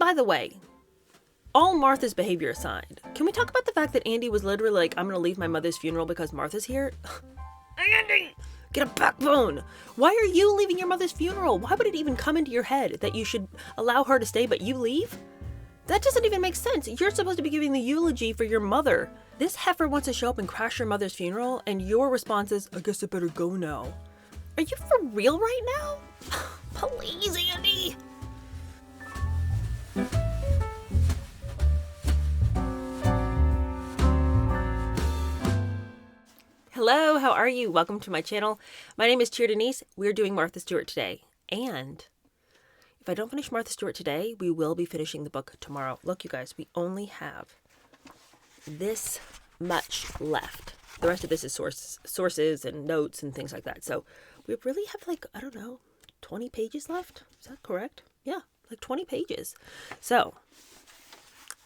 by the way, all Martha's behavior aside, can we talk about the fact that Andy was literally like, I'm gonna leave my mother's funeral because Martha's here? Andy! Get a backbone! Why are you leaving your mother's funeral? Why would it even come into your head that you should allow her to stay but you leave? That doesn't even make sense. You're supposed to be giving the eulogy for your mother. This heifer wants to show up and crash your mother's funeral, and your response is, I guess I better go now. Are you for real right now? Please, Andy! Hello, how are you? Welcome to my channel. My name is Cheer Denise. We're doing Martha Stewart today. And if I don't finish Martha Stewart today, we will be finishing the book tomorrow. Look, you guys, we only have this much left. The rest of this is sources and notes and things like that. So we really have 20 pages left. Is that correct? Yeah, 20 pages. So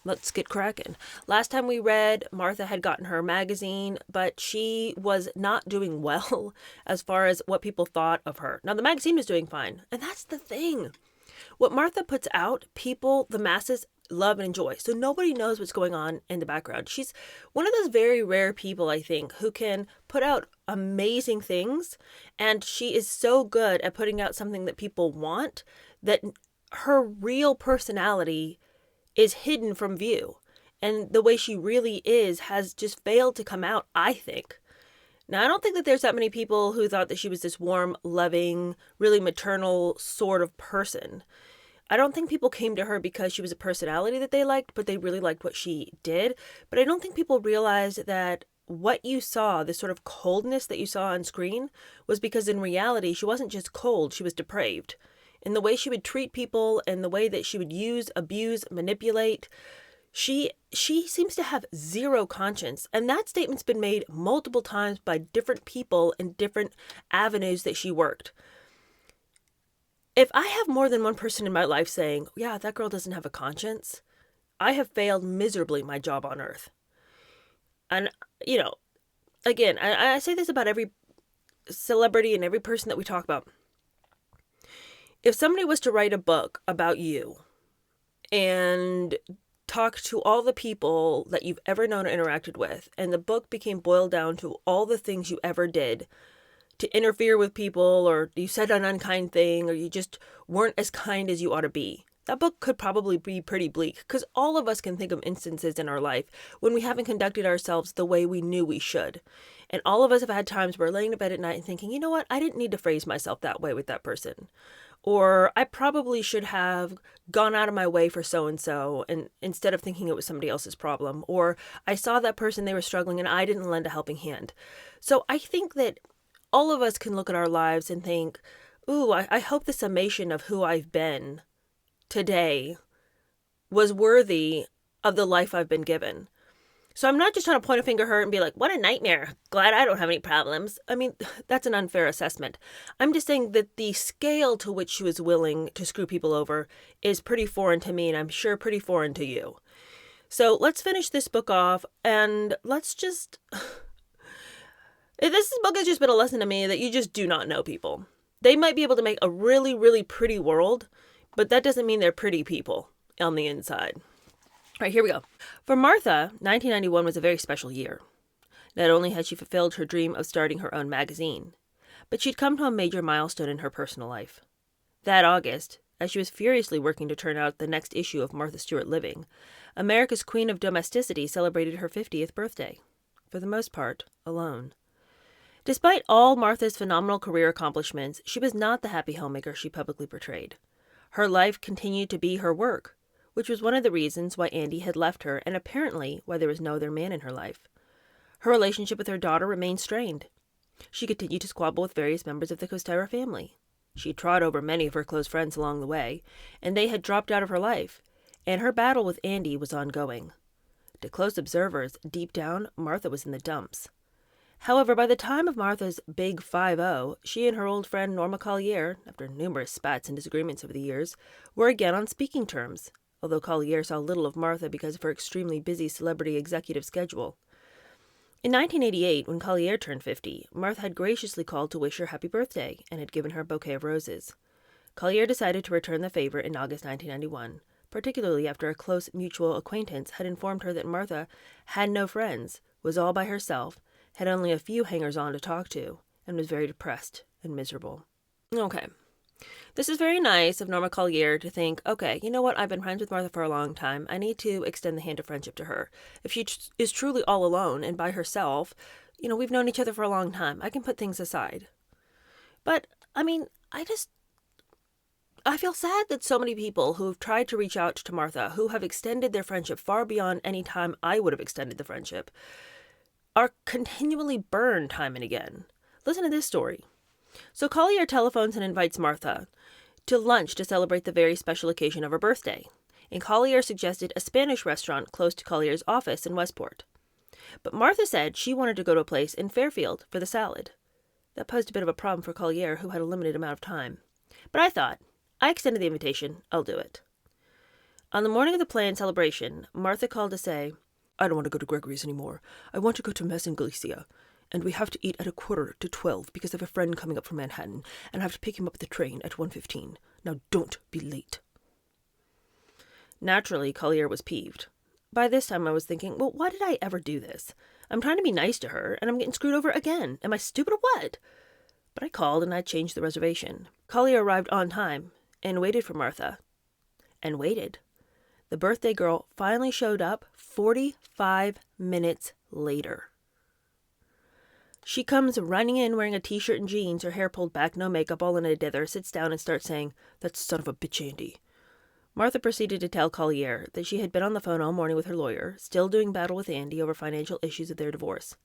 let's get cracking. Last time we read, Martha had gotten her magazine, but she was not doing well as far as what people thought of her. Now, the magazine was doing fine, and that's the thing. What Martha puts out, people, the masses, love and enjoy. So nobody knows what's going on in the background. She's one of those very rare people, I think, who can put out amazing things, and she is so good at putting out something that people want that her real personality is hidden from view, and the way she really is has just failed to come out, I think. Now, I don't think that there's that many people who thought that she was this warm, loving, really maternal sort of person. I don't think people came to her because she was a personality that they liked, but they really liked what she did. But I don't think people realized that what you saw, this sort of coldness that you saw on screen, was because in reality, she wasn't just cold, she was depraved. In the way she would treat people and the way that she would use, abuse, manipulate, she seems to have zero conscience. And that statement's been made multiple times by different people in different avenues that she worked. If I have more than one person in my life saying, yeah, that girl doesn't have a conscience, I have failed miserably my job on earth. And, again, I say this about every celebrity and every person that we talk about. If somebody was to write a book about you and talk to all the people that you've ever known or interacted with, and the book became boiled down to all the things you ever did to interfere with people, or you said an unkind thing, or you just weren't as kind as you ought to be, that book could probably be pretty bleak, because all of us can think of instances in our life when we haven't conducted ourselves the way we knew we should. And all of us have had times where we're laying in bed at night and thinking, you know what, I didn't need to phrase myself that way with that person. Or I probably should have gone out of my way for so-and-so, and instead of thinking it was somebody else's problem. Or I saw that person, they were struggling, and I didn't lend a helping hand. So I think that all of us can look at our lives and think, ooh, I hope the summation of who I've been today was worthy of the life I've been given. So I'm not just trying to point a finger at her and be like, what a nightmare. Glad I don't have any problems. I mean, that's an unfair assessment. I'm just saying that the scale to which she was willing to screw people over is pretty foreign to me, and I'm sure pretty foreign to you. So let's finish this book off, and let's just... This book has just been a lesson to me that you just do not know people. They might be able to make a really, really pretty world, but that doesn't mean they're pretty people on the inside. All right, here we go. For Martha, 1991 was a very special year. Not only had she fulfilled her dream of starting her own magazine, but she'd come to a major milestone in her personal life. That August, as she was furiously working to turn out the next issue of Martha Stewart Living, America's Queen of Domesticity celebrated her 50th birthday, for the most part, alone. Despite all Martha's phenomenal career accomplishments, she was not the happy homemaker she publicly portrayed. Her life continued to be her work, which was one of the reasons why Andy had left her and apparently why there was no other man in her life. Her relationship with her daughter remained strained. She continued to squabble with various members of the Costera family. She trod over many of her close friends along the way, and they had dropped out of her life, and her battle with Andy was ongoing. To close observers, deep down, Martha was in the dumps. However, by the time of Martha's big 5-0, she and her old friend Norma Collier, after numerous spats and disagreements over the years, were again on speaking terms, although Collier saw little of Martha because of her extremely busy celebrity executive schedule. In 1988, when Collier turned 50, Martha had graciously called to wish her happy birthday and had given her a bouquet of roses. Collier decided to return the favor in August 1991, particularly after a close mutual acquaintance had informed her that Martha had no friends, was all by herself, had only a few hangers-on to talk to, and was very depressed and miserable. Okay. This is very nice of Norma Collier to think, okay, you know what, I've been friends with Martha for a long time. I need to extend the hand of friendship to her. If she is truly all alone and by herself, we've known each other for a long time. I can put things aside. But, I feel sad that so many people who have tried to reach out to Martha, who have extended their friendship far beyond any time I would have extended the friendship, are continually burned time and again. Listen to this story. So Collier telephones and invites Martha to lunch to celebrate the very special occasion of her birthday, and Collier suggested a Spanish restaurant close to Collier's office in Westport. But Martha said she wanted to go to a place in Fairfield for the salad. That posed a bit of a problem for Collier, who had a limited amount of time. But I thought, I extended the invitation, I'll do it. On the morning of the planned celebration, Martha called to say, I don't want to go to Gregory's anymore. I want to go to Mess in Galicia. And we have to eat at 11:45 because I have a friend coming up from Manhattan, and I have to pick him up at the train at 1:15. Now don't be late. Naturally, Collier was peeved. By this time I was thinking, well, why did I ever do this? I'm trying to be nice to her, and I'm getting screwed over again. Am I stupid or what? But I called and I changed the reservation. Collier arrived on time and waited for Martha. And waited. The birthday girl finally showed up 45 minutes later. She comes running in wearing a t-shirt and jeans, her hair pulled back, no makeup, all in a dither, sits down and starts saying, that son of a bitch Andy. Martha proceeded to tell Collier that she had been on the phone all morning with her lawyer, still doing battle with Andy over financial issues of their divorce.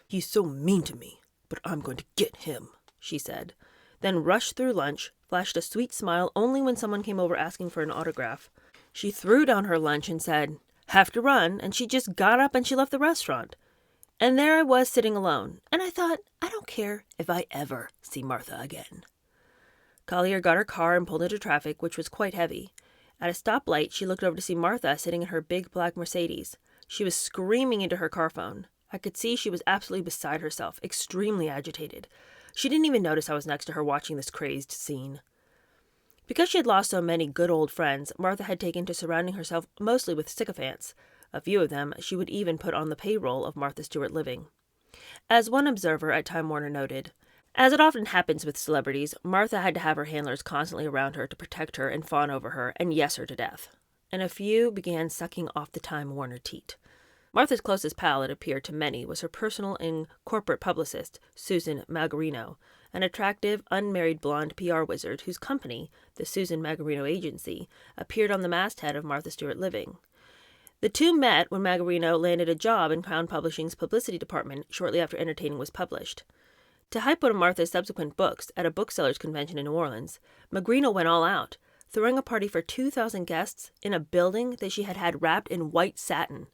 He's so mean to me, but I'm going to get him, she said, then rushed through lunch, flashed a sweet smile only when someone came over asking for an autograph. She threw down her lunch and said, have to run, and she just got up and she left the restaurant. And there I was sitting alone, and I thought, I don't care if I ever see Martha again. Collier got her car and pulled into traffic, which was quite heavy. At a stoplight, she looked over to see Martha sitting in her big black Mercedes. She was screaming into her car phone. I could see she was absolutely beside herself, extremely agitated. She didn't even notice I was next to her watching this crazed scene. Because she had lost so many good old friends, Martha had taken to surrounding herself mostly with sycophants. A few of them she would even put on the payroll of Martha Stewart Living. As one observer at Time Warner noted, as it often happens with celebrities, Martha had to have her handlers constantly around her to protect her and fawn over her and yes her to death. And a few began sucking off the Time Warner teat. Martha's closest pal, it appeared to many, was her personal and corporate publicist, Susan Magariano, an attractive, unmarried blonde PR wizard whose company, the Susan Magariano Agency, appeared on the masthead of Martha Stewart Living. The two met when Magariano landed a job in Crown Publishing's publicity department shortly after Entertaining was published. To hype one of Martha's subsequent books at a booksellers' convention in New Orleans, Magariano went all out, throwing a party for 2,000 guests in a building that she had had wrapped in white satin.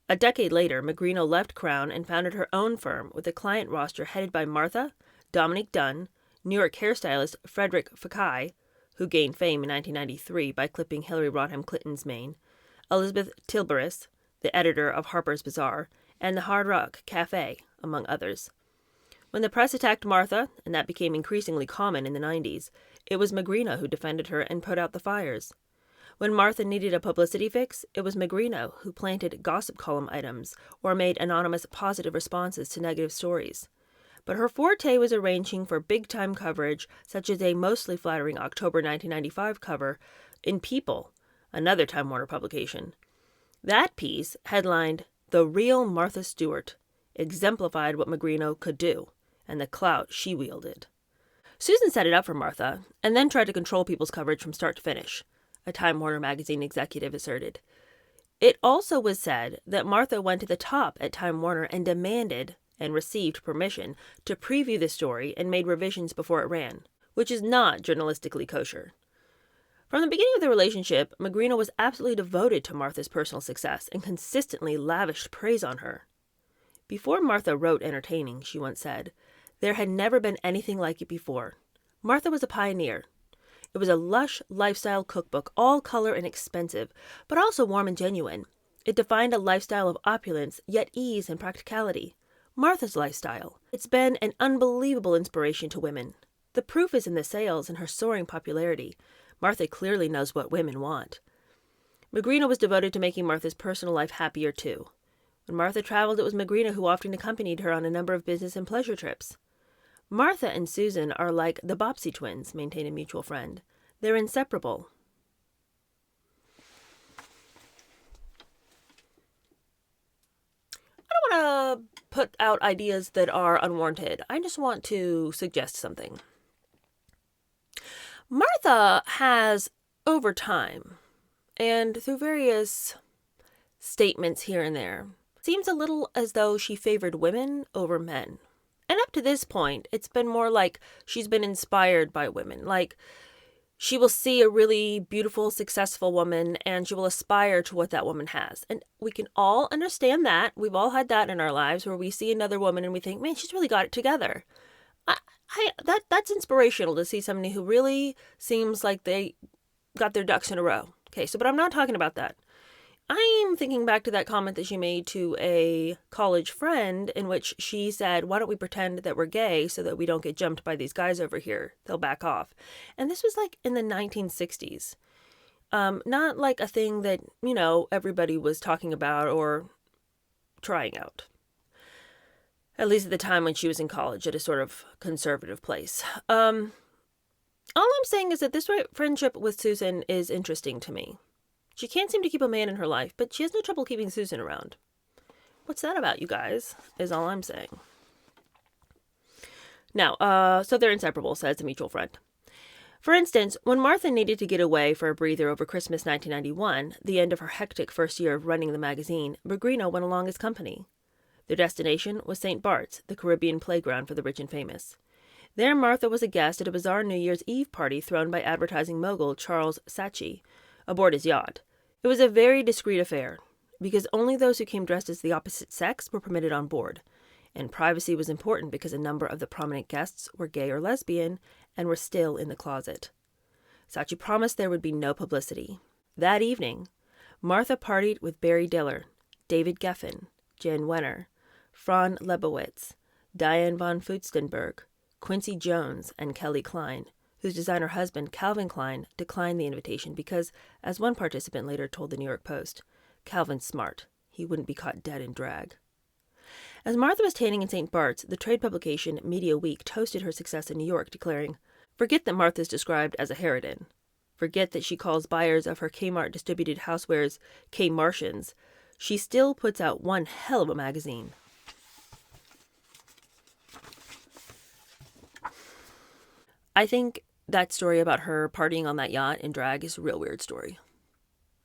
A decade later, Magariano left Crown and founded her own firm with a client roster headed by Martha, Dominique Dunn, New York hairstylist Frederick Fekkai, who gained fame in 1993 by clipping Hillary Rodham Clinton's mane, Elizabeth Tilberis, the editor of Harper's Bazaar, and the Hard Rock Cafe, among others. When the press attacked Martha, and that became increasingly common in the 90s, it was Magariano who defended her and put out the fires. When Martha needed a publicity fix, it was Magariano who planted gossip column items or made anonymous positive responses to negative stories. But her forte was arranging for big-time coverage, such as a mostly flattering October 1995 cover in People, another Time Warner publication. That piece, headlined "The Real Martha Stewart," exemplified what Magariano could do, and the clout she wielded. Susan set it up for Martha, and then tried to control People's coverage from start to finish, a Time Warner magazine executive asserted. It also was said that Martha went to the top at Time Warner and demanded, and received permission, to preview the story and made revisions before it ran, which is not journalistically kosher. From the beginning of the relationship, Magariano was absolutely devoted to Martha's personal success and consistently lavished praise on her. Before Martha wrote Entertaining, she once said, there had never been anything like it before. Martha was a pioneer. It was a lush lifestyle cookbook, all color and expensive, but also warm and genuine. It defined a lifestyle of opulence, yet ease and practicality. Martha's lifestyle. It's been an unbelievable inspiration to women. The proof is in the sales and her soaring popularity. Martha clearly knows what women want. Magrina was devoted to making Martha's personal life happier too. When Martha traveled, it was Magrina who often accompanied her on a number of business and pleasure trips. Martha and Susan are like the Bobbsey twins, maintained a mutual friend. They're inseparable. I don't want to put out ideas that are unwarranted. I just want to suggest something. Martha has, over time, and through various statements here and there, seems a little as though she favored women over men. And up to this point, it's been more like she's been inspired by women. Like, she will see a really beautiful, successful woman, and she will aspire to what that woman has. And we can all understand that. We've all had that in our lives where we see another woman and we think, man, she's really got it together. That's inspirational to see somebody who really seems like they got their ducks in a row. Okay, but I'm not talking about that. I'm thinking back to that comment that she made to a college friend in which she said, why don't we pretend that we're gay so that we don't get jumped by these guys over here? They'll back off. And this was like in the 1960s. Not like a thing that, everybody was talking about or trying out. At least at the time when she was in college at a sort of conservative place. All I'm saying is that this friendship with Susan is interesting to me. She can't seem to keep a man in her life, but she has no trouble keeping Susan around. What's that about, you guys, is all I'm saying. Now, so they're inseparable, says a mutual friend. For instance, when Martha needed to get away for a breather over Christmas 1991, the end of her hectic first year of running the magazine, Magrina went along as company. Their destination was St. Bart's, the Caribbean playground for the rich and famous. There, Martha was a guest at a bizarre New Year's Eve party thrown by advertising mogul Charles Saatchi aboard his yacht. It was a very discreet affair, because only those who came dressed as the opposite sex were permitted on board, and privacy was important because a number of the prominent guests were gay or lesbian and were still in the closet. Saatchi promised there would be no publicity. That evening, Martha partied with Barry Diller, David Geffen, Jan Wenner, Fran Lebowitz, Diane von Furstenberg, Quincy Jones, and Kelly Klein, whose designer husband, Calvin Klein, declined the invitation because, as one participant later told the New York Post, Calvin's smart. He wouldn't be caught dead in drag. As Martha was tanning in St. Bart's, the trade publication Media Week toasted her success in New York, declaring, "Forget that Martha's described as a harridan. Forget that she calls buyers of her Kmart distributed housewares K-Martians. She still puts out one hell of a magazine." I think that story about her partying on that yacht in drag is a real weird story.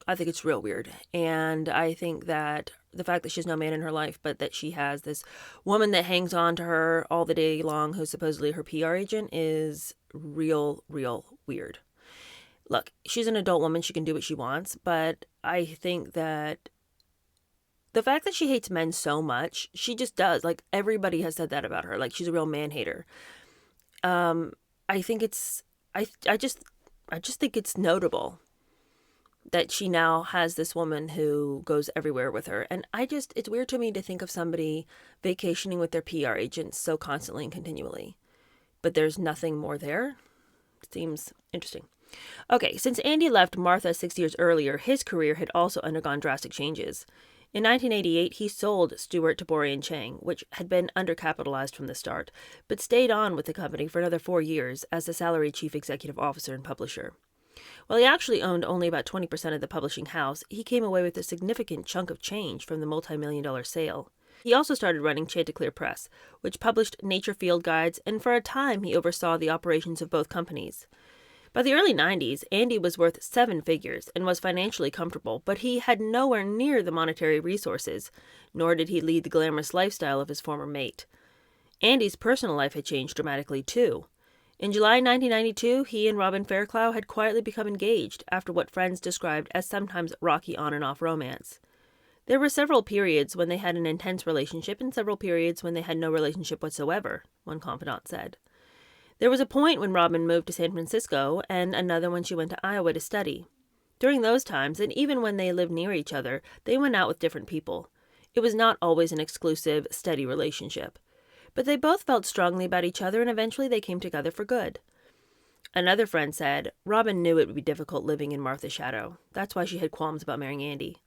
I think it's real weird. And I think that the fact that she has no man in her life, but that she has this woman that hangs on to her all the day long, who's supposedly her PR agent, is real weird. Look, she's an adult woman. She can do what she wants. But I think that the fact that she hates men so much, she just does. Like, everybody has said that about her. Like, she's a real man-hater. I think it's, I just think it's notable that she now has this woman who goes everywhere with her. And it's weird to me to think of somebody vacationing with their PR agent so constantly and continually. But there's nothing more there. It seems interesting. Okay, since Andy left Martha 6 years earlier, his career had also undergone drastic changes. In 1988, he sold Stewart to Bory & Chang, which had been undercapitalized from the start, but stayed on with the company for another 4 years as the salaried chief executive officer and publisher. While he actually owned only about 20% of the publishing house, he came away with a significant chunk of change from the multi-million-dollar sale. He also started running Chanticleer Press, which published nature field guides, and for a time he oversaw the operations of both companies. By the early 90s, Andy was worth 7 figures and was financially comfortable, but he had nowhere near the monetary resources, nor did he lead the glamorous lifestyle of his former mate. Andy's personal life had changed dramatically, too. In July 1992, he and Robin Fairclough had quietly become engaged after what friends described as sometimes rocky on-and-off romance. There were several periods when they had an intense relationship and several periods when they had no relationship whatsoever, one confidant said. There was a point when Robin moved to San Francisco and another when she went to Iowa to study. During those times, and even when they lived near each other, they went out with different people. It was not always an exclusive, steady relationship. But they both felt strongly about each other, and eventually they came together for good. Another friend said Robin knew it would be difficult living in Martha's shadow. That's why she had qualms about marrying Andy.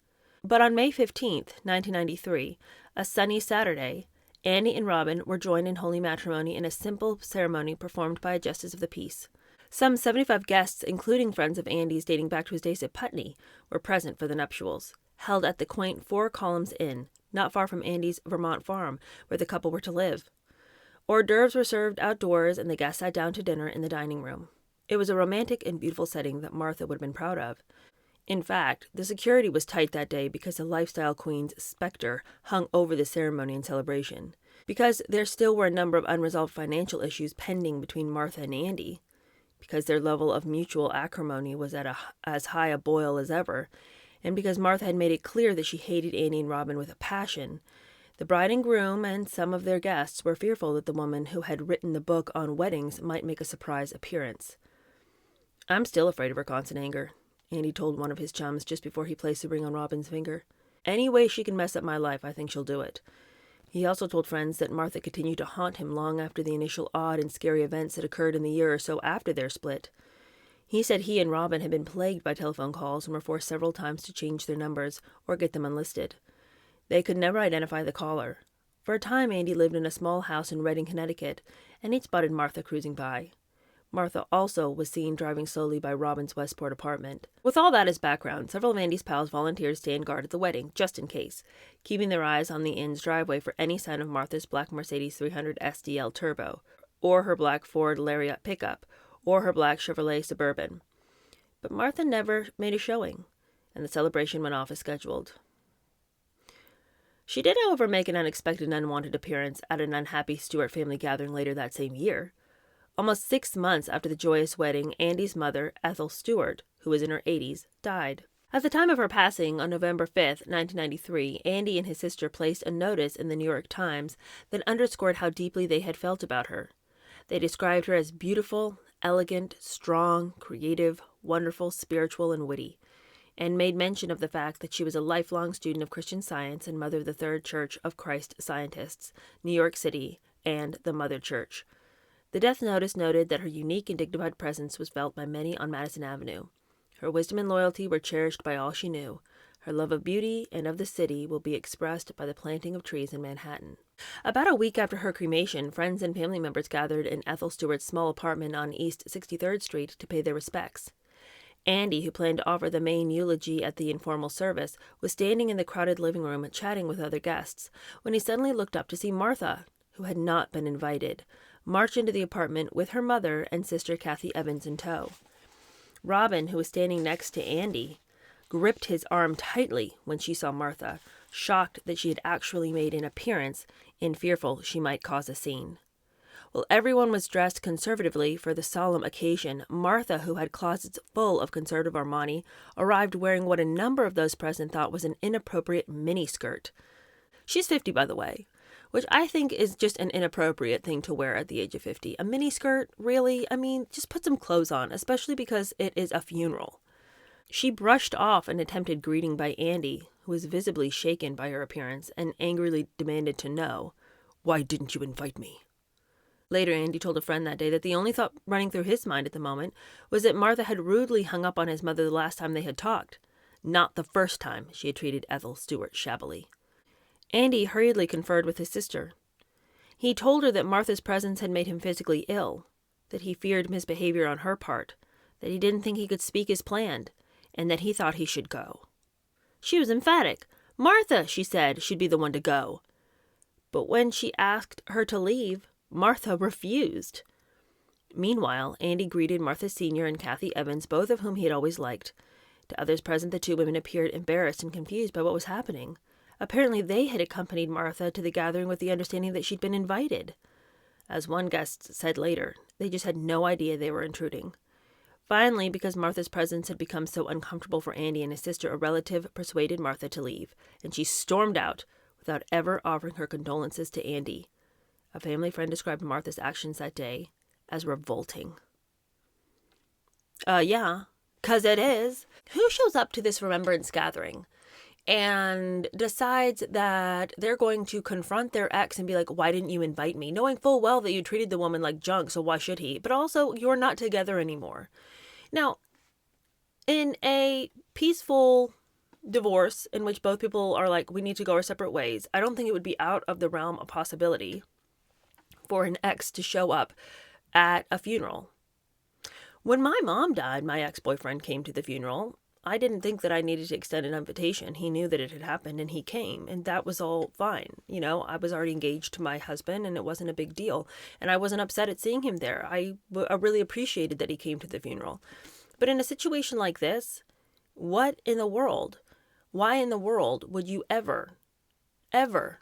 But on May 15th, 1993, a sunny Saturday, Andy and Robin were joined in holy matrimony in a simple ceremony performed by a justice of the peace. Some 75 guests, including friends of Andy's dating back to his days at Putney, were present for the nuptials, held at the quaint Four Columns Inn, not far from Andy's Vermont farm, where the couple were to live. Hors d'oeuvres were served outdoors, and the guests sat down to dinner in the dining room. It was a romantic and beautiful setting that Martha would have been proud of. In fact, the security was tight that day because the lifestyle queen's specter hung over the ceremony and celebration. Because there still were a number of unresolved financial issues pending between Martha and Andy. Because their level of mutual acrimony was at as high a boil as ever. And because Martha had made it clear that she hated Andy and Robin with a passion, the bride and groom and some of their guests were fearful that the woman who had written the book on weddings might make a surprise appearance. "I'm still afraid of her constant anger," Andy told one of his chums just before he placed the ring on Robin's finger. "Any way she can mess up my life, I think she'll do it." He also told friends that Martha continued to haunt him long after the initial odd and scary events that occurred in the year or so after their split. He said he and Robin had been plagued by telephone calls and were forced several times to change their numbers or get them unlisted. They could never identify the caller. For a time, Andy lived in a small house in Redding, Connecticut, and he'd spotted Martha cruising by. Martha also was seen driving slowly by Robin's Westport apartment. With all that as background, several of Andy's pals volunteered to stand guard at the wedding, just in case, keeping their eyes on the inn's driveway for any sign of Martha's black Mercedes 300 SDL Turbo, or her black Ford Lariat pickup, or her black Chevrolet Suburban. But Martha never made a showing, and the celebration went off as scheduled. She did, however, make an unexpected and unwanted appearance at an unhappy Stewart family gathering later that same year. Almost 6 months after the joyous wedding, Andy's mother, Ethel Stewart, who was in her 80s, died. At the time of her passing, on November 5th, 1993, Andy and his sister placed a notice in the New York Times that underscored how deeply they had felt about her. They described her as beautiful, elegant, strong, creative, wonderful, spiritual, and witty, and made mention of the fact that she was a lifelong student of Christian Science and mother of the Third Church of Christ Scientists, New York City, and the Mother Church. The death notice noted that her unique and dignified presence was felt by many on Madison Avenue. Her wisdom and loyalty were cherished by all she knew. Her love of beauty and of the city will be expressed by the planting of trees in Manhattan. About a week after her cremation, friends and family members gathered in Ethel Stewart's small apartment on East 63rd Street to pay their respects. Andy, who planned to offer the main eulogy at the informal service, was standing in the crowded living room chatting with other guests when he suddenly looked up to see Martha, who had not been invited, march into the apartment with her mother and sister Kathy Evans in tow. Robin, who was standing next to Andy, gripped his arm tightly when she saw Martha, shocked that she had actually made an appearance and fearful she might cause a scene. While everyone was dressed conservatively for the solemn occasion, Martha, who had closets full of conservative Armani, arrived wearing what a number of those present thought was an inappropriate miniskirt. She's 50, by the way, which I think is just an inappropriate thing to wear at the age of 50. A miniskirt? Really? I mean, just put some clothes on, especially because it is a funeral. She brushed off an attempted greeting by Andy, who was visibly shaken by her appearance, and angrily demanded to know, "Why didn't you invite me?" Later, Andy told a friend that day that the only thought running through his mind at the moment was that Martha had rudely hung up on his mother the last time they had talked, not the first time she had treated Ethel Stewart shabbily. Andy hurriedly conferred with his sister. He told her that Martha's presence had made him physically ill, that he feared misbehavior on her part, that he didn't think he could speak as planned, and that he thought he should go. She was emphatic. Martha, she said, should be the one to go. But when she asked her to leave, Martha refused. Meanwhile, Andy greeted Martha Sr. and Kathy Evans, both of whom he had always liked. To others present, the two women appeared embarrassed and confused by what was happening. Apparently they had accompanied Martha to the gathering with the understanding that she'd been invited. As one guest said later, they just had no idea they were intruding. Finally, because Martha's presence had become so uncomfortable for Andy and his sister, a relative persuaded Martha to leave, and she stormed out without ever offering her condolences to Andy. A family friend described Martha's actions that day as revolting. Yeah, 'cause it is. Who shows up to this remembrance gathering? and decides that they're going to confront their ex and be like, why didn't you invite me? Knowing full well that you treated the woman like junk, so why should he? But also, you're not together anymore. Now, in a peaceful divorce in which both people are like, we need to go our separate ways, I don't think it would be out of the realm of possibility for an ex to show up at a funeral. When my mom died, my ex-boyfriend came to the funeral. I didn't think that I needed to extend an invitation. He knew that it had happened and he came, and that was all fine. You know, I was already engaged to my husband and it wasn't a big deal. And I wasn't upset at seeing him there. I really appreciated that he came to the funeral. But in a situation like this, what in the world? Why in the world would you ever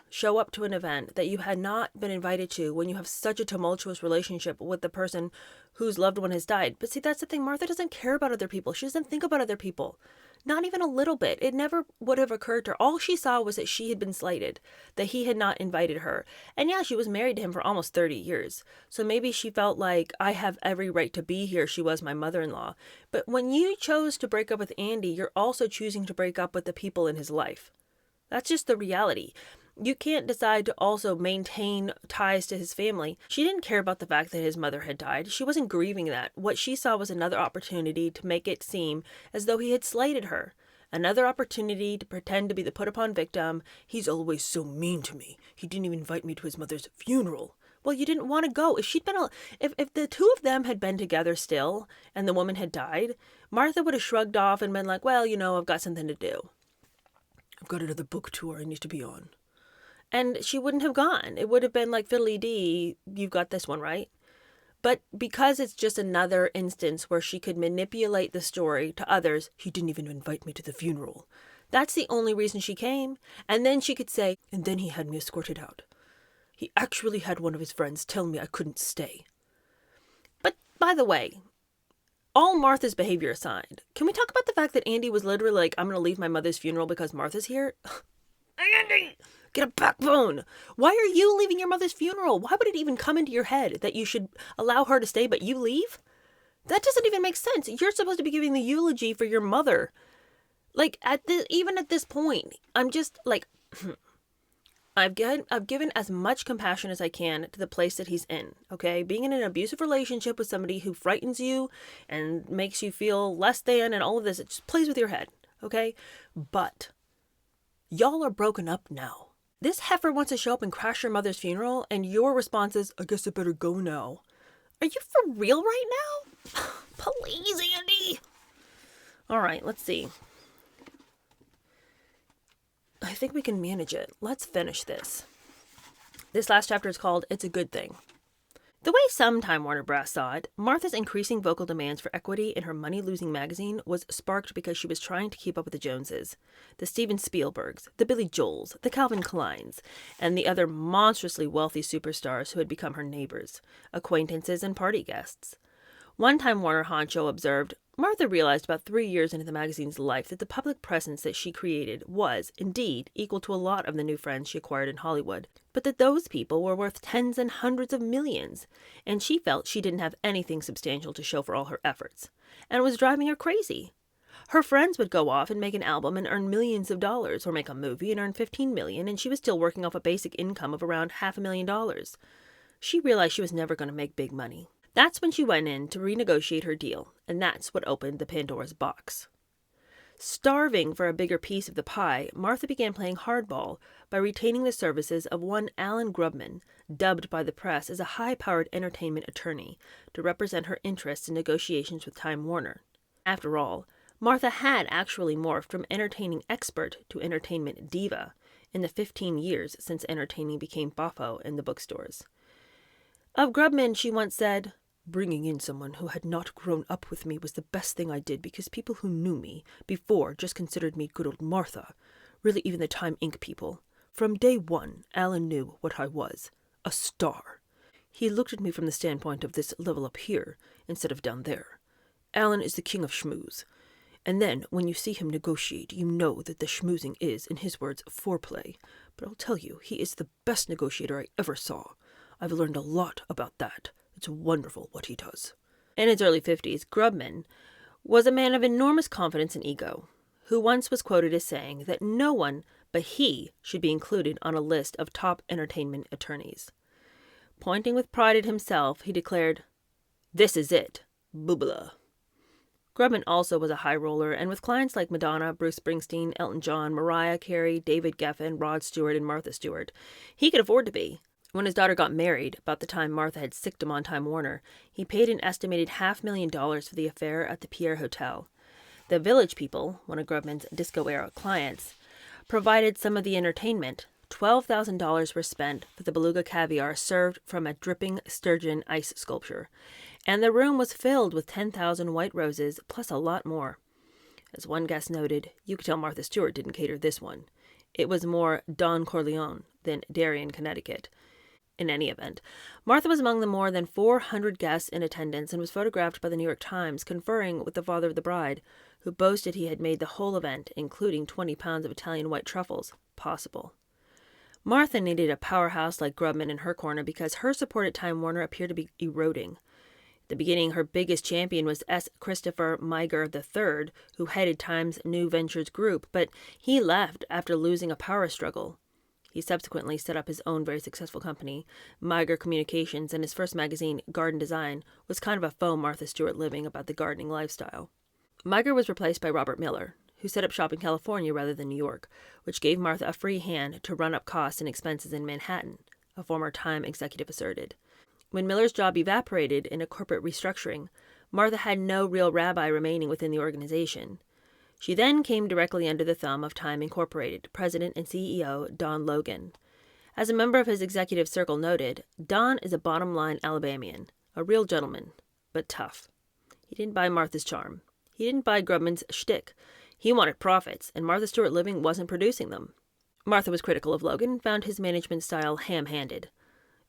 show up to an event that you had not been invited to when you have such a tumultuous relationship with the person whose loved one has died? But see, that's the thing. Martha doesn't care about other people. She doesn't think about other people. Not even a little bit. It never would have occurred to her. All she saw was that she had been slighted, that he had not invited her. And yeah, she was married to him for almost 30 years. So maybe she felt like, I have every right to be here. She was my mother-in-law. But when you chose to break up with Andy, you're also choosing to break up with the people in his life. That's just the reality. You can't decide to also maintain ties to his family. She didn't care about the fact that his mother had died. She wasn't grieving that. What she saw was another opportunity to make it seem as though he had slighted her. Another opportunity to pretend to be the put-upon victim. He's always so mean to me. He didn't even invite me to his mother's funeral. Well, you didn't want to go. If the two of them had been together still and the woman had died, Martha would have shrugged off and been like, well, you know, I've got something to do. I've got another book tour I need to be on. And she wouldn't have gone. It would have been like, fiddly dee, you've got this one, right? But because it's just another instance where she could manipulate the story to others, he didn't even invite me to the funeral. That's the only reason she came. And then she could say, and then he had me escorted out. He actually had one of his friends tell me I couldn't stay. But by the way, all Martha's behavior aside, can we talk about the fact that Andy was literally like, I'm going to leave my mother's funeral because Martha's here? Andy, get a backbone. Why are you leaving your mother's funeral? Why would it even come into your head that you should allow her to stay, but you leave? That doesn't even make sense. You're supposed to be giving the eulogy for your mother. Like, even at this point, I'm just like, I've given as much compassion as I can to the place that he's in, okay? Being in an abusive relationship with somebody who frightens you and makes you feel less than and all of this, it just plays with your head, okay? But y'all are broken up now. This heifer wants to show up and crash your mother's funeral, and your response is, I guess I better go now. Are you for real right now? Please, Andy. All right, let's see. I think we can manage it. Let's finish this. This last chapter is called It's a Good Thing. The way some Time Warner brass saw it, Martha's increasing vocal demands for equity in her money-losing magazine was sparked because she was trying to keep up with the Joneses, the Steven Spielbergs, the Billy Joels, the Calvin Kleins, and the other monstrously wealthy superstars who had become her neighbors, acquaintances, and party guests. One Time Warner honcho observed, Martha realized about 3 years into the magazine's life that the public presence that she created was, indeed, equal to a lot of the new friends she acquired in Hollywood, but that those people were worth tens and hundreds of millions, and she felt she didn't have anything substantial to show for all her efforts, and it was driving her crazy. Her friends would go off and make an album and earn millions of dollars, or make a movie and earn $15 million, and she was still working off a basic income of around $500,000. She realized she was never going to make big money. That's when she went in to renegotiate her deal, and that's what opened the Pandora's box. Starving for a bigger piece of the pie, Martha began playing hardball by retaining the services of one Alan Grubman, dubbed by the press as a high-powered entertainment attorney, to represent her interests in negotiations with Time Warner. After all, Martha had actually morphed from entertaining expert to entertainment diva in the 15 years since entertaining became boffo in the bookstores. Of Grubman, she once said, bringing in someone who had not grown up with me was the best thing I did because people who knew me before just considered me good old Martha. Really, even the Time Inc. people. From day one, Alan knew what I was. A star. He looked at me from the standpoint of this level up here instead of down there. Alan is the king of schmooze. And then, when you see him negotiate, you know that the schmoozing is, in his words, foreplay. But I'll tell you, he is the best negotiator I ever saw. I've learned a lot about that. It's wonderful what he does. In his early 50s, Grubman was a man of enormous confidence and ego, who once was quoted as saying that no one but he should be included on a list of top entertainment attorneys. Pointing with pride at himself, he declared, "This is it. Boobala." Grubman also was a high roller, and with clients like Madonna, Bruce Springsteen, Elton John, Mariah Carey, David Geffen, Rod Stewart, and Martha Stewart, he could afford to be. When his daughter got married, about the time Martha had sicked him on Time Warner, he paid an estimated $500,000 for the affair at the Pierre Hotel. The Village People, one of Grubman's disco-era clients, provided some of the entertainment. $12,000 were spent for the beluga caviar served from a dripping sturgeon ice sculpture, and the room was filled with 10,000 white roses, plus a lot more. As one guest noted, you could tell Martha Stewart didn't cater this one. It was more Don Corleone than Darien, Connecticut. In any event, Martha was among the more than 400 guests in attendance and was photographed by the New York Times conferring with the father of the bride, who boasted he had made the whole event, including 20 pounds of Italian white truffles, possible. Martha needed a powerhouse like Grubman in her corner because her support at Time Warner appeared to be eroding. At the beginning, her biggest champion was S. Christopher Meiger III, who headed Time's New Ventures group, but he left after losing a power struggle. He subsequently set up his own very successful company, Meiger Communications, and his first magazine, Garden Design, was kind of a faux Martha Stewart living about the gardening lifestyle. Meiger was replaced by Robert Miller, who set up shop in California rather than New York, which gave Martha a free hand to run up costs and expenses in Manhattan, a former Time executive asserted. When Miller's job evaporated in a corporate restructuring, Martha had no real rabbi remaining within the organization. She then came directly under the thumb of Time Incorporated, President and CEO Don Logan. As a member of his executive circle noted, Don is a bottom-line Alabamian, a real gentleman, but tough. He didn't buy Martha's charm. He didn't buy Grubman's shtick. He wanted profits, and Martha Stewart Living wasn't producing them. Martha was critical of Logan and found his management style ham-handed.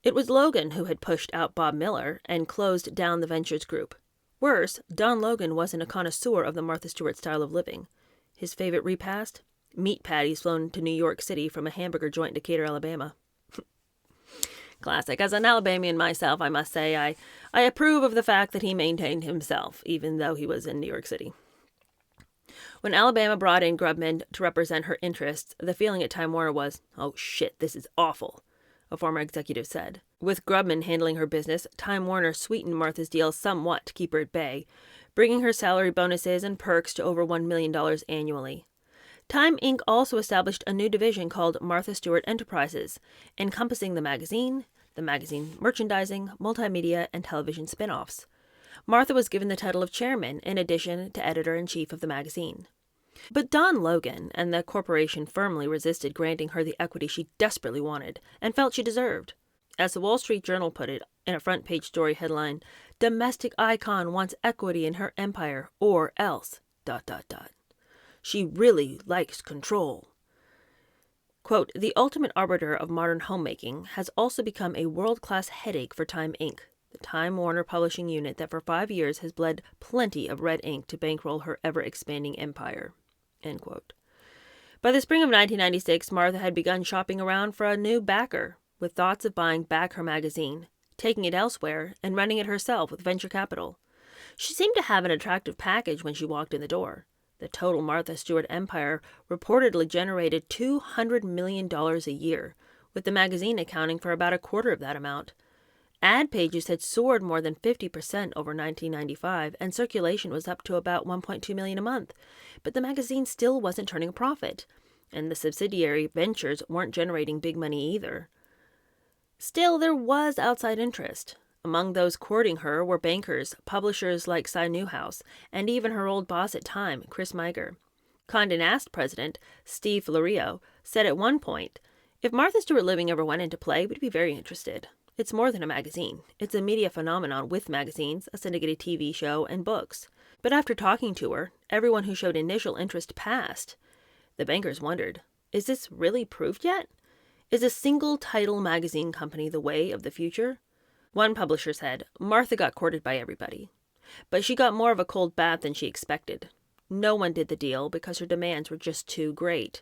It was Logan who had pushed out Bob Miller and closed down the Ventures Group. Worse, Don Logan wasn't a connoisseur of the Martha Stewart style of living. His favorite repast? Meat patties flown to New York City from a hamburger joint in Decatur, Alabama. Classic. As an Alabamian myself, I must say I approve of the fact that he maintained himself, even though he was in New York City. When Alabama brought in Grubman to represent her interests, the feeling at Time Warner was, "Oh shit, this is awful," a former executive said. With Grubman handling her business, Time Warner sweetened Martha's deal somewhat to keep her at bay, bringing her salary bonuses and perks to over $1 million annually. Time Inc. also established a new division called Martha Stewart Enterprises, encompassing the magazine merchandising, multimedia, and television spin-offs. Martha was given the title of chairman in addition to editor-in-chief of the magazine. But Don Logan and the corporation firmly resisted granting her the equity she desperately wanted and felt she deserved. As the Wall Street Journal put it in a front-page story headline, "Domestic icon wants equity in her empire or else... ... She really likes control." Quote, "The ultimate arbiter of modern homemaking has also become a world-class headache for Time Inc., the Time Warner publishing unit that for 5 years has bled plenty of red ink to bankroll her ever-expanding empire." End quote. By the spring of 1996, Martha had begun shopping around for a new backer, with thoughts of buying back her magazine, taking it elsewhere, and running it herself with venture capital. She seemed to have an attractive package when she walked in the door. The total Martha Stewart empire reportedly generated $200 million a year, with the magazine accounting for about a quarter of that amount. Ad pages had soared more than 50% over 1995, and circulation was up to about 1.2 million a month. But the magazine still wasn't turning a profit, and the subsidiary ventures weren't generating big money either. Still, there was outside interest. Among those courting her were bankers, publishers like Cy Newhouse, and even her old boss at Time, Chris Meiger. Condé Nast president Steve Florio said at one point, "If Martha Stewart Living ever went into play, we'd be very interested. It's more than a magazine. It's a media phenomenon with magazines, a syndicated TV show, and books." But after talking to her, everyone who showed initial interest passed. The bankers wondered, is this really proved yet? Is a single-title magazine company the way of the future? One publisher said, "Martha got courted by everybody, but she got more of a cold bath than she expected. No one did the deal because her demands were just too great."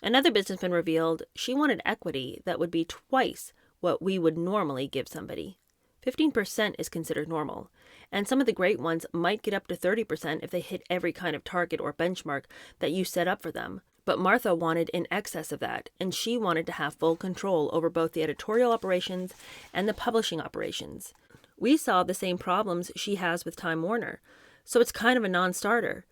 Another businessman revealed she wanted equity that would be twice what we would normally give somebody. 15% is considered normal, and some of the great ones might get up to 30% if they hit every kind of target or benchmark that you set up for them. But Martha wanted in excess of that, and she wanted to have full control over both the editorial operations and the publishing operations. We saw the same problems she has with Time Warner, so it's kind of a non-starter.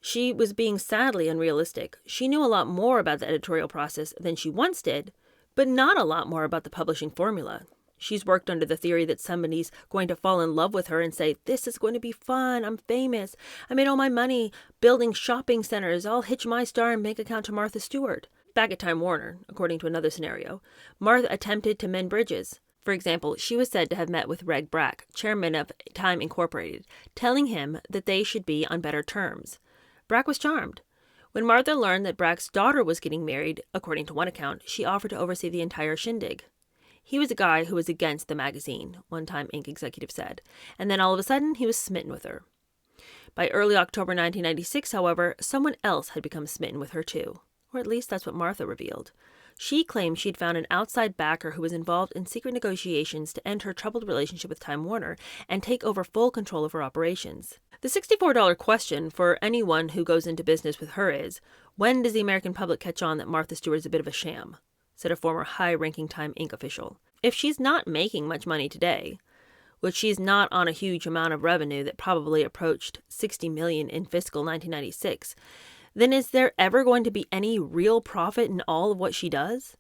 She was being sadly unrealistic. She knew a lot more about the editorial process than she once did, but not a lot more about the publishing formula. She's worked under the theory that somebody's going to fall in love with her and say, "This is going to be fun. I'm famous. I made all my money building shopping centers. I'll hitch my star and bank account to Martha Stewart." Back at Time Warner, according to another scenario, Martha attempted to mend bridges. For example, she was said to have met with Reg Brack, chairman of Time Incorporated, telling him that they should be on better terms. Brack was charmed. When Martha learned that Brack's daughter was getting married, according to one account, she offered to oversee the entire shindig. He was a guy who was against the magazine, one Time Inc. executive said, and then all of a sudden he was smitten with her. By early October 1996, however, someone else had become smitten with her too, or at least that's what Martha revealed. She claimed she'd found an outside backer who was involved in secret negotiations to end her troubled relationship with Time Warner and take over full control of her operations. The $64 question for anyone who goes into business with her is, when does the American public catch on that Martha Stewart is a bit of a sham? Said a former high-ranking Time Inc. official. If she's not making much money today, which she's not on a huge amount of revenue that probably approached $60 million in fiscal 1996, then is there ever going to be any real profit in all of what she does?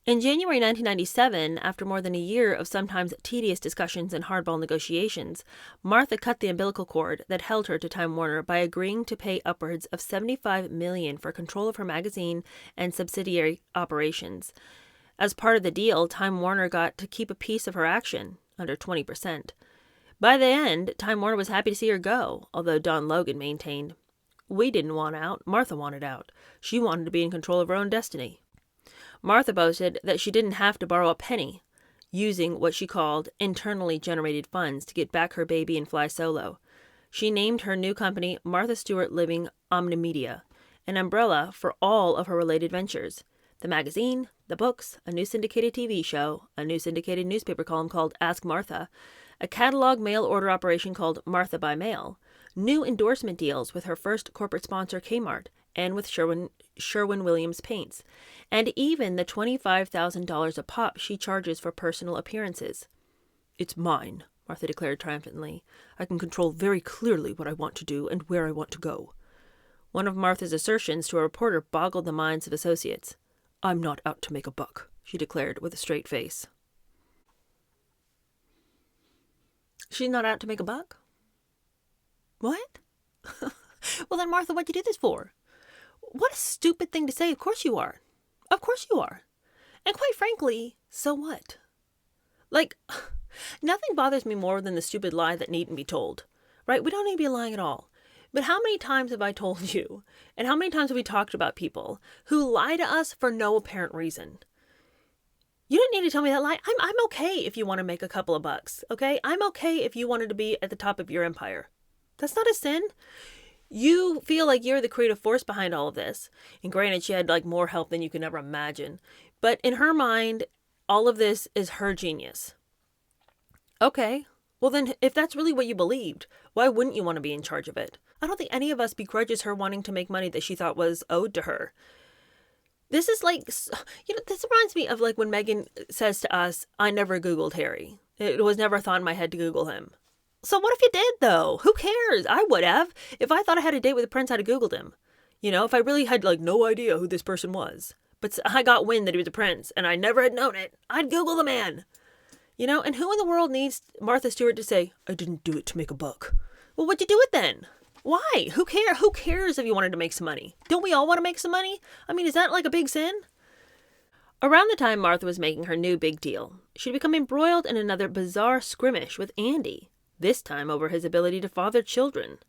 In January 1997, after more than a year of sometimes tedious discussions and hardball negotiations, Martha cut the umbilical cord that held her to Time Warner by agreeing to pay upwards of $75 million for control of her magazine and subsidiary operations. As part of the deal, Time Warner got to keep a piece of her action, under 20%. By the end, Time Warner was happy to see her go, although Don Logan maintained, "We didn't want out, Martha wanted out. She wanted to be in control of her own destiny." Martha boasted that she didn't have to borrow a penny, using what she called internally generated funds to get back her baby and fly solo. She named her new company Martha Stewart Living Omnimedia, an umbrella for all of her related ventures. The magazine, the books, a new syndicated TV show, a new syndicated newspaper column called Ask Martha, a catalog mail order operation called Martha by Mail, new endorsement deals with her first corporate sponsor Kmart, and with Sherwin-Williams Paints, and even the $25,000 a pop she charges for personal appearances. "It's mine," Martha declared triumphantly. "I can control very clearly what I want to do and where I want to go." One of Martha's assertions to a reporter boggled the minds of associates. "I'm not out to make a buck," she declared with a straight face. She's not out to make a buck? What? Well then, Martha, what'd you do this for? What a stupid thing to say. Of course you are. Of course you are. And quite frankly, so what? Like, nothing bothers me more than the stupid lie that needn't be told. Right? We don't need to be lying at all. But how many times have I told you, and how many times have we talked about people who lie to us for no apparent reason? You don't need to tell me that lie. I'm okay if you want to make a couple of bucks, okay? I'm okay if you wanted to be at the top of your empire. That's not a sin. You feel like you're the creative force behind all of this. And granted, she had like more help than you could ever imagine. But in her mind, all of this is her genius. Okay, well then, if that's really what you believed, why wouldn't you want to be in charge of it? I don't think any of us begrudges her wanting to make money that she thought was owed to her. This is like, this reminds me of like when Megan says to us, "I never Googled Harry. It was never a thought in my head to Google him." So what if you did, though? Who cares? I would have. If I thought I had a date with a prince, I'd have Googled him. If I really had, like, no idea who this person was. But I got wind that he was a prince, and I never had known it. I'd Google the man. And who in the world needs Martha Stewart to say, "I didn't do it to make a buck"? Well, what'd you do it then? Why? Who cares? Who cares if you wanted to make some money? Don't we all want to make some money? I mean, is that like a big sin? Around the time Martha was making her new big deal, she'd become embroiled in another bizarre skirmish with Andy. This time over his ability to father children.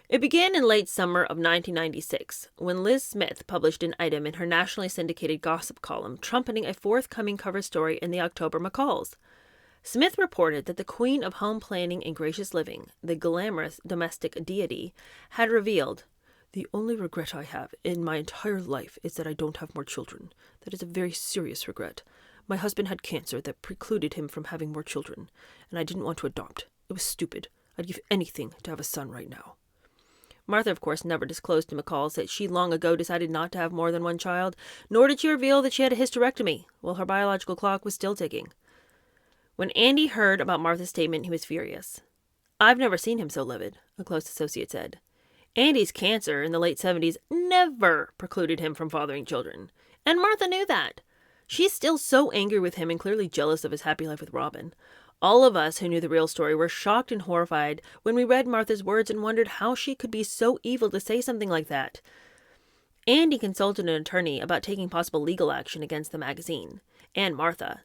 It began in late summer of 1996, when Liz Smith published an item in her nationally syndicated gossip column trumpeting a forthcoming cover story in the October McCalls. Smith reported that the queen of home planning and gracious living, the glamorous domestic deity, had revealed, "The only regret I have in my entire life is that I don't have more children. That is a very serious regret. My husband had cancer that precluded him from having more children, and I didn't want to adopt. It was stupid. I'd give anything to have a son right now. Martha, of course, never disclosed to McCalls that she long ago decided not to have more than one child, nor did she reveal that she had a hysterectomy, while her biological clock was still ticking. When Andy heard about Martha's statement, he was furious. I've never seen him so livid, a close associate said. Andy's cancer in the late 70s never precluded him from fathering children, and Martha knew that. She's still so angry with him and clearly jealous of his happy life with Robin. All of us who knew the real story were shocked and horrified when we read Martha's words and wondered how she could be so evil to say something like that. Andy consulted an attorney about taking possible legal action against the magazine and Martha.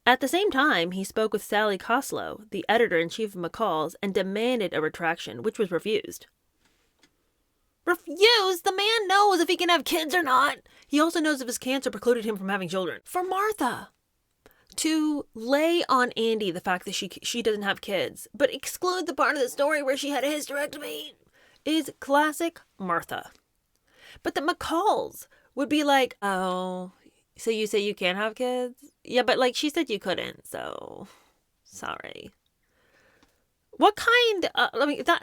At the same time, he spoke with Sally Coslow, the editor-in-chief of McCall's, and demanded a retraction, which was refused. Refused? The man knows if he can have kids or not. He also knows if his cancer precluded him from having children. For Martha to lay on Andy the fact that she doesn't have kids, but exclude the part of the story where she had a hysterectomy, is classic Martha. But the McCalls would be like, oh, so you say you can't have kids? Yeah, but like she said you couldn't, so sorry. What kind,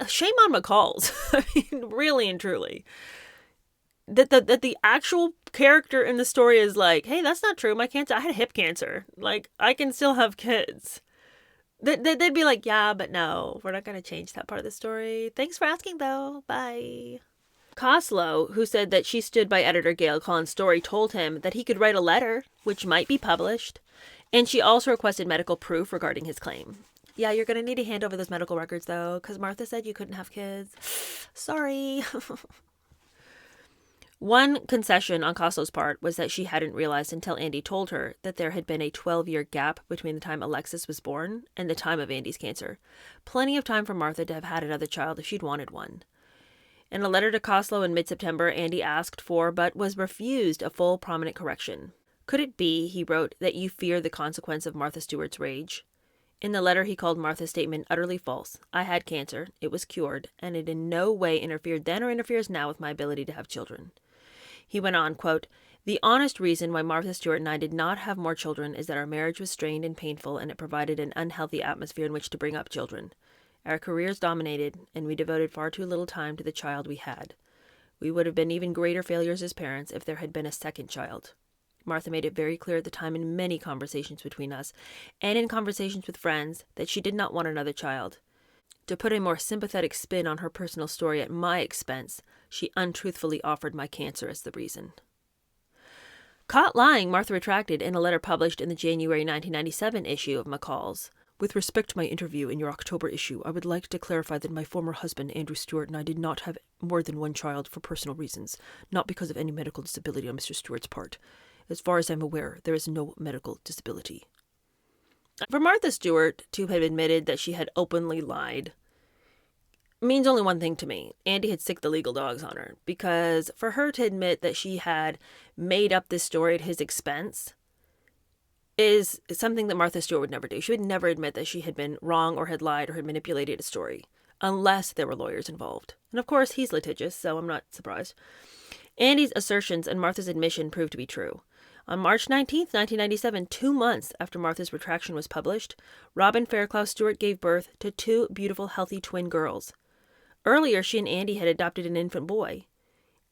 shame on McCalls. I mean, really and truly. That the actual character in the story is like, hey, that's not true. I had hip cancer. Like, I can still have kids. They'd be like, yeah, but no, we're not going to change that part of the story. Thanks for asking, though. Bye. Coslow, who said that she stood by editor Gail Collins' story, told him that he could write a letter, which might be published. And she also requested medical proof regarding his claim. Yeah, you're going to need to hand over those medical records, though, because Martha said you couldn't have kids. Sorry. One concession on Coslow's part was that she hadn't realized until Andy told her that there had been a 12-year gap between the time Alexis was born and the time of Andy's cancer. Plenty of time for Martha to have had another child if she'd wanted one. In a letter to Coslow in mid-September, Andy asked for, but was refused, a full prominent correction. Could it be, he wrote, that you fear the consequence of Martha Stewart's rage? In the letter, he called Martha's statement utterly false. I had cancer, it was cured, and it in no way interfered then or interferes now with my ability to have children. He went on, quote, the honest reason why Martha Stewart and I did not have more children is that our marriage was strained and painful, and it provided an unhealthy atmosphere in which to bring up children. Our careers dominated, and we devoted far too little time to the child we had. We would have been even greater failures as parents if there had been a second child. Martha made it very clear at the time in many conversations between us, and in conversations with friends, that she did not want another child. To put a more sympathetic spin on her personal story at my expense, she untruthfully offered my cancer as the reason. Caught lying, Martha retracted in a letter published in the January 1997 issue of McCall's. With respect to my interview in your October issue, I would like to clarify that my former husband, Andrew Stewart, and I did not have more than one child for personal reasons, not because of any medical disability on Mr. Stewart's part. As far as I'm aware, there is no medical disability. For Martha Stewart to have admitted that she had openly lied means only one thing to me. Andy had sicked the legal dogs on her, because for her to admit that she had made up this story at his expense is something that Martha Stewart would never do. She would never admit that she had been wrong or had lied or had manipulated a story, unless there were lawyers involved. And of course, he's litigious, so I'm not surprised. Andy's assertions and Martha's admission proved to be true. On March 19, 1997, 2 months after Martha's retraction was published, Robin Fairclough Stewart gave birth to 2 beautiful, healthy twin girls. Earlier, she and Andy had adopted an infant boy.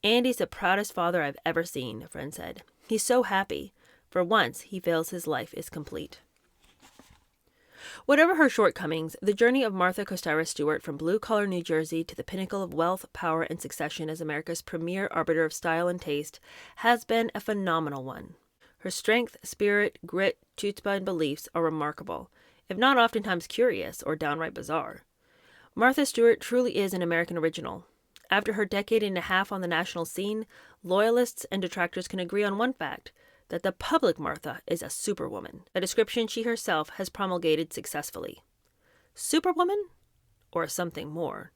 Andy's the proudest father I've ever seen, a friend said. He's so happy. For once, he feels his life is complete. Whatever her shortcomings, the journey of Martha Costera Stewart from blue-collar New Jersey to the pinnacle of wealth, power, and succession as America's premier arbiter of style and taste has been a phenomenal one. Her strength, spirit, grit, chutzpah, and beliefs are remarkable, if not oftentimes curious or downright bizarre. Martha Stewart truly is an American original. After her decade and a half on the national scene, loyalists and detractors can agree on one fact, that the public Martha is a superwoman, a description she herself has promulgated successfully. Superwoman? Or something more?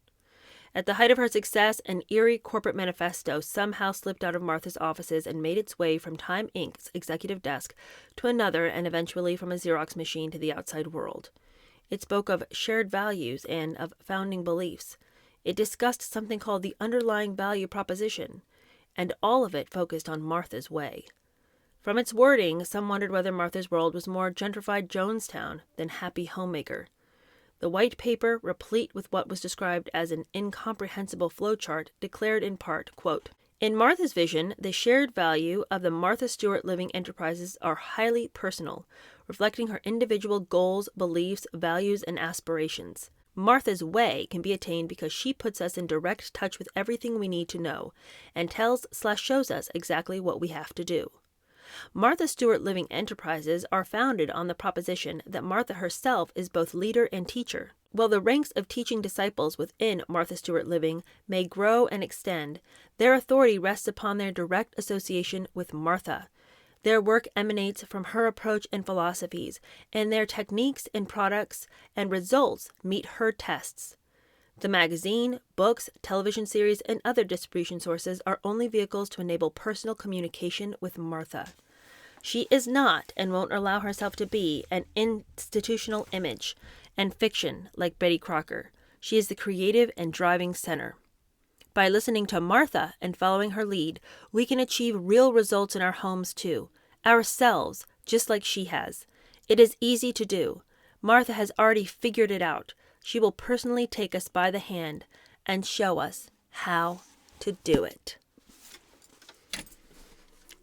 At the height of her success, an eerie corporate manifesto somehow slipped out of Martha's offices and made its way from Time Inc.'s executive desk to another and eventually from a Xerox machine to the outside world. It spoke of shared values and of founding beliefs. It discussed something called the underlying value proposition, and all of it focused on Martha's way. From its wording, some wondered whether Martha's World was more gentrified Jonestown than happy homemaker. The white paper, replete with what was described as an incomprehensible flowchart, declared in part, quote, "In Martha's vision, the shared value of the Martha Stewart living enterprises are highly personal, reflecting her individual goals, beliefs, values, and aspirations. Martha's way can be attained because she puts us in direct touch with everything we need to know and tells/shows us exactly what we have to do. Martha Stewart Living Enterprises are founded on the proposition that Martha herself is both leader and teacher. While the ranks of teaching disciples within Martha Stewart Living may grow and extend, their authority rests upon their direct association with Martha. Their work emanates from her approach and philosophies, and their techniques and products and results meet her tests. The magazine, books, television series, and other distribution sources are only vehicles to enable personal communication with Martha. She is not, and won't allow herself to be, an institutional image and fiction like Betty Crocker. She is the creative and driving center. By listening to Martha and following her lead, we can achieve real results in our homes too, ourselves, just like she has. It is easy to do. Martha has already figured it out. She will personally take us by the hand and show us how to do it."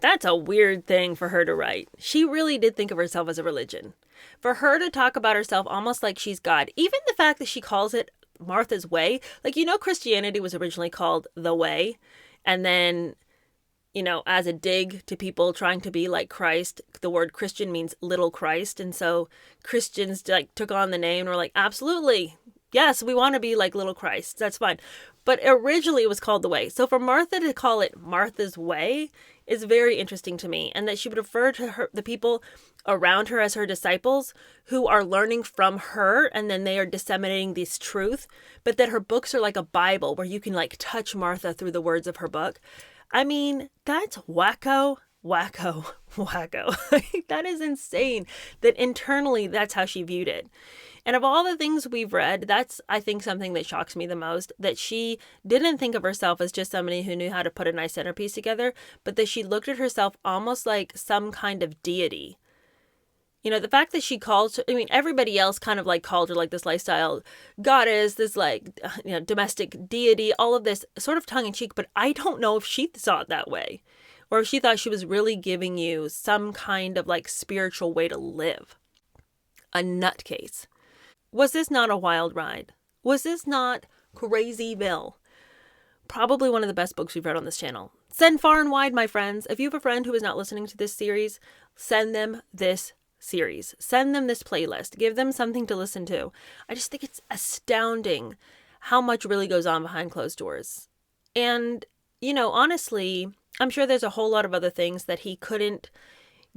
That's a weird thing for her to write. She really did think of herself as a religion. For her to talk about herself almost like she's God, even the fact that she calls it Martha's Way, like, Christianity was originally called the Way, and then, as a dig to people trying to be like Christ, the word Christian means little Christ, and so Christians took on the name and were like, absolutely, yes, we want to be like little Christ, that's fine. But originally it was called the Way. So for Martha to call it Martha's Way is very interesting to me, and that she would refer to the people around her as her disciples who are learning from her, and then they are disseminating this truth, but that her books are like a Bible where you can touch Martha through the words of her book. I mean, that's wacko, wacko, wacko. That is insane that internally that's how she viewed it. And of all the things we've read, that's, I think, something that shocks me the most, that she didn't think of herself as just somebody who knew how to put a nice centerpiece together, but that she looked at herself almost like some kind of deity. The fact that she called, everybody else kind of called her this lifestyle goddess, this domestic deity, all of this sort of tongue in cheek, but I don't know if she saw it that way, or if she thought she was really giving you some kind of spiritual way to live. A nutcase. Was this not a wild ride? Was this not Crazyville? Probably one of the best books we've read on this channel. Send far and wide, my friends. If you have a friend who is not listening to this series, send them this series. Send them this playlist. Give them something to listen to. I just think it's astounding how much really goes on behind closed doors. And, honestly, I'm sure there's a whole lot of other things that he couldn't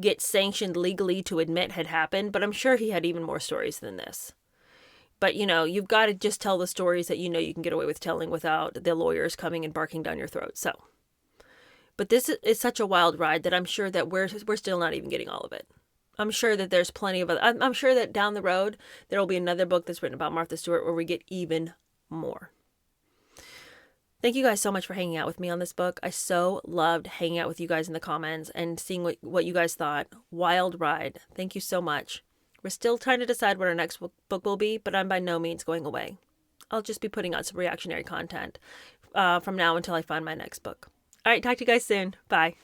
get sanctioned legally to admit had happened, but I'm sure he had even more stories than this. But, you've got to just tell the stories that you can get away with telling without the lawyers coming and barking down your throat. So, but this is such a wild ride that I'm sure that we're still not even getting all of it. I'm sure that there's plenty of other, I'm sure that down the road, there will be another book that's written about Martha Stewart where we get even more. Thank you guys so much for hanging out with me on this book. I so loved hanging out with you guys in the comments and seeing what you guys thought. Wild ride. Thank you so much. We're still trying to decide what our next book will be, but I'm by no means going away. I'll just be putting out some reactionary content from now until I find my next book. All right, talk to you guys soon. Bye.